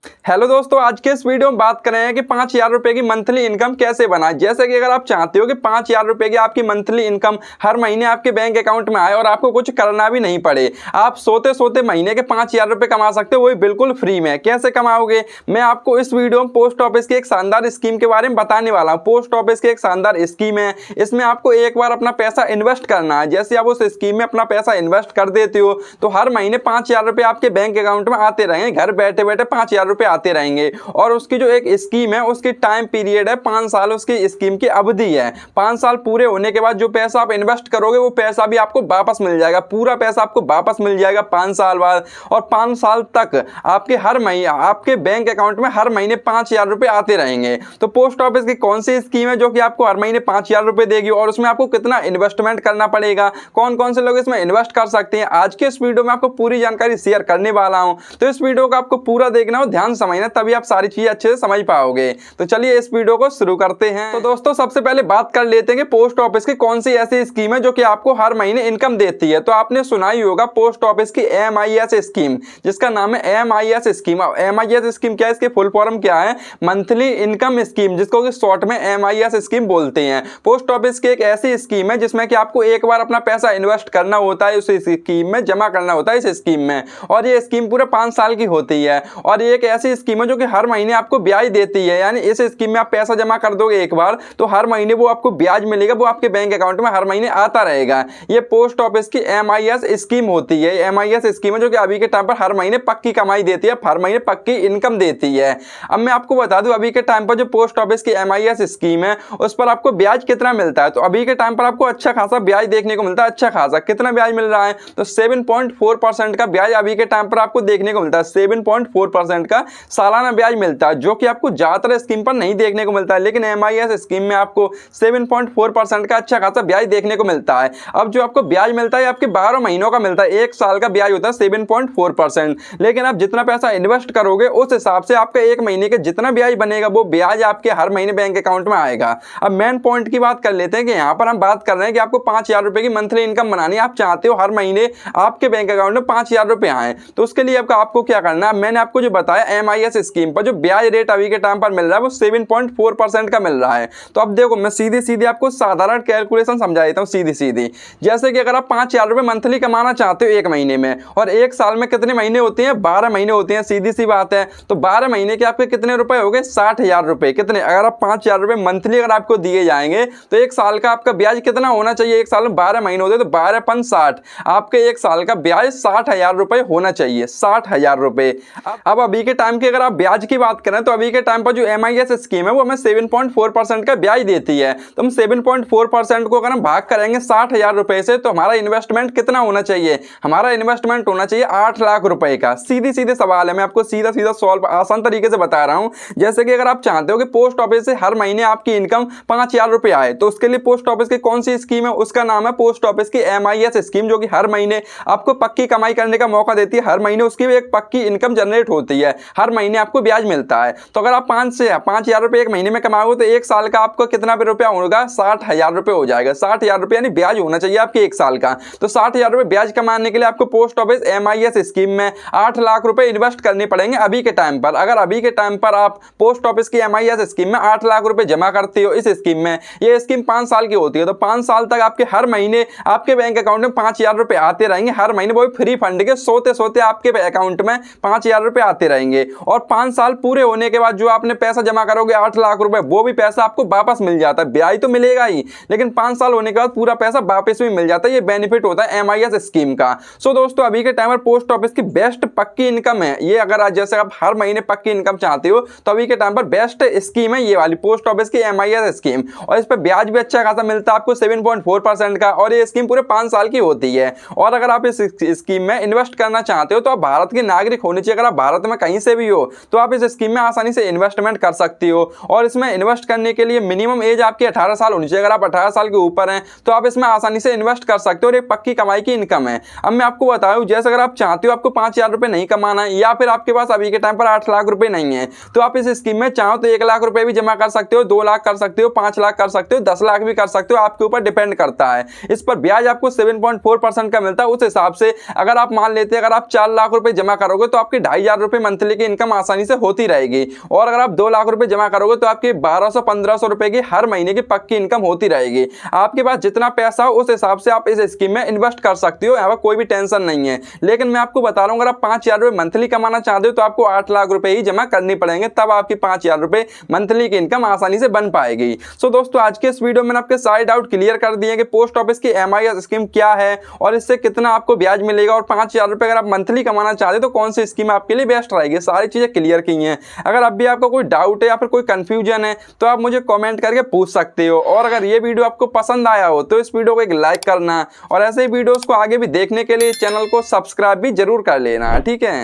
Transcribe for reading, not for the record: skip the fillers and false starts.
Hello दोस्तों, आज के इस वीडियो में बात कर रहे हैं कि 5,000 रुपए की मंथली इनकम कैसे बनाए। जैसे कि अगर आप चाहते हो कि 5,000 रुपए की आपकी मंथली इनकम हर महीने आपके बैंक अकाउंट में आए और आपको कुछ करना भी नहीं पड़े, आप सोते सोते महीने के 5,000 रुपए कमा सकते हो, वो भी बिल्कुल फ्री में। कैसे कमाओगे, मैं आपको इस वीडियो में पोस्ट ऑफिस की एक शानदार स्कीम के बारे में बताने वाला हूँ। पोस्ट ऑफिस की एक शानदार स्कीम है, इसमें आपको एक बार अपना पैसा इन्वेस्ट करना है। जैसे आप उस स्कीम में अपना पैसा इन्वेस्ट कर देते हो तो हर महीने 5,000 रुपए आपके बैंक अकाउंट में आते रहेंगे, घर बैठे बैठे 5,000 रुपए आते रहेंगे। और उसकी जो एक स्कीम है उसकी टाइम पीरियड है 5 साल, उसकी स्कीम की अवधि है। 5 साल पूरे होने के बाद जो पैसा आप इन्वेस्ट करोगे वो पैसा भी आपको वापस मिल जाएगा, पूरा पैसा आपको वापस मिल जाएगा 5 साल बाद। और 5 साल तक आपके हर महीने आपके बैंक अकाउंट में हर महीने 5,000 रुपए आते रहेंगे। तो पोस्ट ऑफिस की कौन सी स्कीम है जो कि आपको हर महीने 5,000 रुपए देगी और उसमें आपको कितना इन्वेस्टमेंट करना पड़ेगा, कौन कौन से लोग इसमें इन्वेस्ट कर सकते हैं, आज के इस वीडियो में आपको पूरी जानकारी शेयर करने वाला हूं। तो इस वीडियो को आपको पूरा देखना हो, ध्यान समझना, तभी आप सारी चीजें अच्छे से समझ पाओगे। तो चलिए इस वीडियो को शुरू करते हैं। तो दोस्तों सबसे पहले बात कर लेते हैं कि पोस्ट ऑफिस की कौन सी ऐसी स्कीम है जो कि आपको हर महीने इनकम देती है। तो आपने सुना ही होगा पोस्ट ऑफिस की MIS स्कीम, जिसका नाम है MIS स्कीम। MIS स्कीम क्या है, इसके फुल फॉर्म क्या है, मंथली इनकम स्कीम, जिसको कि शॉर्ट में MIS स्कीम बोलते हैं। पोस्ट ऑफिस की एक ऐसी स्कीम है जिसमें कि आपको एक बार अपना पैसा इन्वेस्ट करना होता है, उस स्कीम में जमा करना होता है इस स्कीम में, और ये स्कीम पूरे 5 साल की होती है। और ये एक ऐसी स्कीम है जो कि हर महीने आपको ब्याज देती है, यानी इस स्कीम में आप पैसा जमा कर दोगे एक बार तो हर महीने वो आपको ब्याज मिलेगा, वो आपके बैंक अकाउंट में हर महीने आता रहेगा। ये पोस्ट ऑफिस की MIS स्कीम होती है। MIS स्कीम है जो कि अभी के टाइम पर हर महीने पक्की कमाई देती है, हर महीने पक्की इनकम देती है। अब मैं आपको बता दूं अभी के टाइम पर जो पोस्ट ऑफिस की MIS स्कीम है उस पर आपको ब्याज कितना मिलता है। तो अभी के टाइम पर आपको अच्छा खासा ब्याज देखने को मिलता है। अच्छा खासा कितना ब्याज मिल रहा है, तो 7.4% का ब्याज अभी के टाइम पर आपको देखने को मिलता है। 7.4% का सालाना ब्याज मिलता है, जो कि आपको ज्यादातर स्कीम पर नहीं देखने को मिलता है, लेकिन MIS स्कीम में आपको 7.4% का अच्छा खासा ब्याज देखने को मिलता है। अब जो आपको ब्याज मिलता है आपके 12 महीनों का मिलता है, एक साल का ब्याज होता है 7.4%, लेकिन आप जितना पैसा इन्वेस्ट करोगे उस हिसाब से आपका एक महीने के जितना ब्याज बनेगा वो ब्याज आपके हर महीने बैंक अकाउंट में आएगा। अब मेन पॉइंट की बात कर लेते हैं कि यहाँ पर हम बात कर रहे हैं कि आपको 5,000 रुपए की मंथली इनकम बनानी है। आप चाहते हो हर महीने आपके बैंक अकाउंट में 5,000 रुपए आए, तो उसके लिए आपको क्या करना है, मैंने आपको जो बताया MIS स्कीम पर जो ब्याज रेट अभी के टाइम पर मिल रहा है वो 7.4% का मिल रहा है। तो अब देखो मैं सीधी सीधी आपको साधारण कैलकुलेशन समझा देता हूँ, सीधी सीधी। जैसे कि अगर आप 5,000 रुपए मंथली कमाना चाहते हो एक महीने में, और एक साल में कितने महीने होते हैं, 12 महीने होते हैं, सीधी सी बात है। तो 12 महीने के आपके कितने रुपए हो गए, 60,000 रुपए। कितने, अगर आप 5,000 रुपए मंथली अगर आपको दिए जाएंगे तो एक साल का आपका ब्याज कितना होना चाहिए, एक साल में 12 महीने होते तो 12×5=60, आपके एक साल का ब्याज 60,000 रुपए होना चाहिए, 60,000 रुपए। अब अभी के टाइम की अगर आप ब्याज की बात करें तो अभी के टाइम पर जो MIS स्कीम है वो हमें 7.4% का ब्याज देती है। तो हम 7.4% को अगर हम भाग करेंगे 60,000 रुपए से तो हमारा इन्वेस्टमेंट कितना होना चाहिए, हमारा इन्वेस्टमेंट होना चाहिए 8 लाख रुपए का। सीधी सीधे सवाल है, मैं आपको सीधा सीधा सॉल्व आसान तरीके से बता रहा हूं। जैसे कि अगर आप चाहते हो कि पोस्ट ऑफिस से हर महीने आपकी इनकम 5,000 रुपए आए, तो उसके लिए पोस्ट ऑफिस की कौन सी स्कीम है, उसका नाम है पोस्ट ऑफिस की MIS स्कीम, जो कि हर महीने आपको पक्की कमाई करने का मौका देती है। हर महीने उसकी एक पक्की इनकम जनरेट होती है, हर महीने आपको ब्याज मिलता है। तो अगर आप 5,000 रुपए एक महीने में कमाओगे तो एक साल का आपको कितना रुपया होगा, 60,000 रुपए हो जाएगा। 60,000 रुपए यानी ब्याज होना चाहिए आपके एक साल का। तो 60,000 रुपए ब्याज कमाने के लिए आपको पोस्ट ऑफिस MIS स्कीम में 8 लाख रुपए इन्वेस्ट करने पड़ेंगे अभी के टाइम पर। अगर अभी के टाइम पर आप पोस्ट ऑफिस की MIS स्कीम में 8 लाख रुपए जमा करते हो इस स्कीम में, ये स्कीम 5 साल की होती है, तो 5 साल तक आपके हर महीने आपके बैंक अकाउंट में 5,000 रुपए आते रहेंगे हर महीने, वो फ्री फंड के, सोते सोते आपके अकाउंट में 5,000 रुपए आते रहेंगे। और 5 साल पूरे होने के बाद जो आपने पैसा जमा करोगे 8 लाख रुपए, वो भी पैसा आपको वापस मिल जाता है। ब्याज तो मिलेगा ही, लेकिन 5 साल होने के बाद पूरा पैसा वापस भी मिल जाता है। ये बेनिफिट होता है MIS स्कीम का। सो दोस्तों अभी के टाइम पर पोस्ट ऑफिस की बेस्ट पक्की इनकम है ये। अगर जैसे आप हर महीने पक्की इनकम चाहते हो तो अभी के टाइम पर बेस्ट स्कीम है ये वाली पोस्ट ऑफिस की MIS स्कीम, और इस पर ब्याज भी अच्छा खासा मिलता है आपको 7.4% का, और ये स्कीम पूरे 5 साल की होती है। और अगर आप इस स्कीम में इन्वेस्ट करना चाहते हो तो आप भारत के नागरिक होने चाहिए। अगर आप भारत में कहीं से भी हो तो आप इस स्कीम में आसानी से इन्वेस्टमेंट कर सकते हो, और इसमें इन्वेस्ट करने के लिए मिनिमम एज आपकी 18 साल होनी चाहिए। अगर आप 18 साल के ऊपर हैं तो आप इसमें आसानी से इन्वेस्ट कर सकते हो, और एक पक्की कमाई की इनकम है। अब मैं आपको बताऊं, जैसे अगर आप चाहते हो आपको 5,000 रुपए नहीं कमाना है, या फिर आपके पास अभी के टाइम पर 8 लाख रुपए नहीं है, तो आप इस स्कीम में चाहो तो 1 लाख रुपए भी जमा कर सकते हो, 2 लाख कर सकते हो, 5 लाख कर सकते हो, 10 लाख भी कर सकते हो, आपके ऊपर डिपेंड करता है। इस पर ब्याज आपको 7.4% का मिलता है। उस हिसाब से अगर आप मान लेते हैं अगर आप 4 लाख रुपए जमा करोगे तो आपके 2,500 रुपए मंथली की इनकम आसानी से होती रहेगी। और अगर आप 2 लाख रुपए जमा करोगे तो आपकी 1200-1500 रुपए की हर महीने की पक्की इनकम होती रहेगी। आपके पास जितना पैसा हो उस हिसाब से आप इस स्कीम में इन्वेस्ट कर सकते हो, यहाँ पर कोई भी टेंशन नहीं है। लेकिन मैं आपको बता रहा हूँ, अगर आप 5000 रुपए मंथली कमाना चाहते हो तो आपको 8 लाख रुपए ही जमा करनी पड़ेंगे, तब आपकी 5000 रुपए मंथली की इनकम आसानी से बन पाएगी। सो दोस्तों, आज के इस वीडियो में आपके सारे डाउट क्लियर कर दिए कि पोस्ट ऑफिस की MIS स्कीम क्या है और इससे कितना आपको ब्याज मिलेगा, और 5000 रुपए अगर आप मंथली कमाना चाहते हो तो कौन सी स्कीम आपके लिए बेस्ट रहेगी, सारी चीजें क्लियर की हैं। अगर अब भी आपको कोई डाउट है या फिर कोई कंफ्यूजन है तो आप मुझे कमेंट करके पूछ सकते हो। और अगर ये वीडियो आपको पसंद आया हो तो इस वीडियो को एक लाइक करना, और ऐसे ही वीडियोस को आगे भी देखने के लिए चैनल को सब्सक्राइब भी जरूर कर लेना, ठीक है।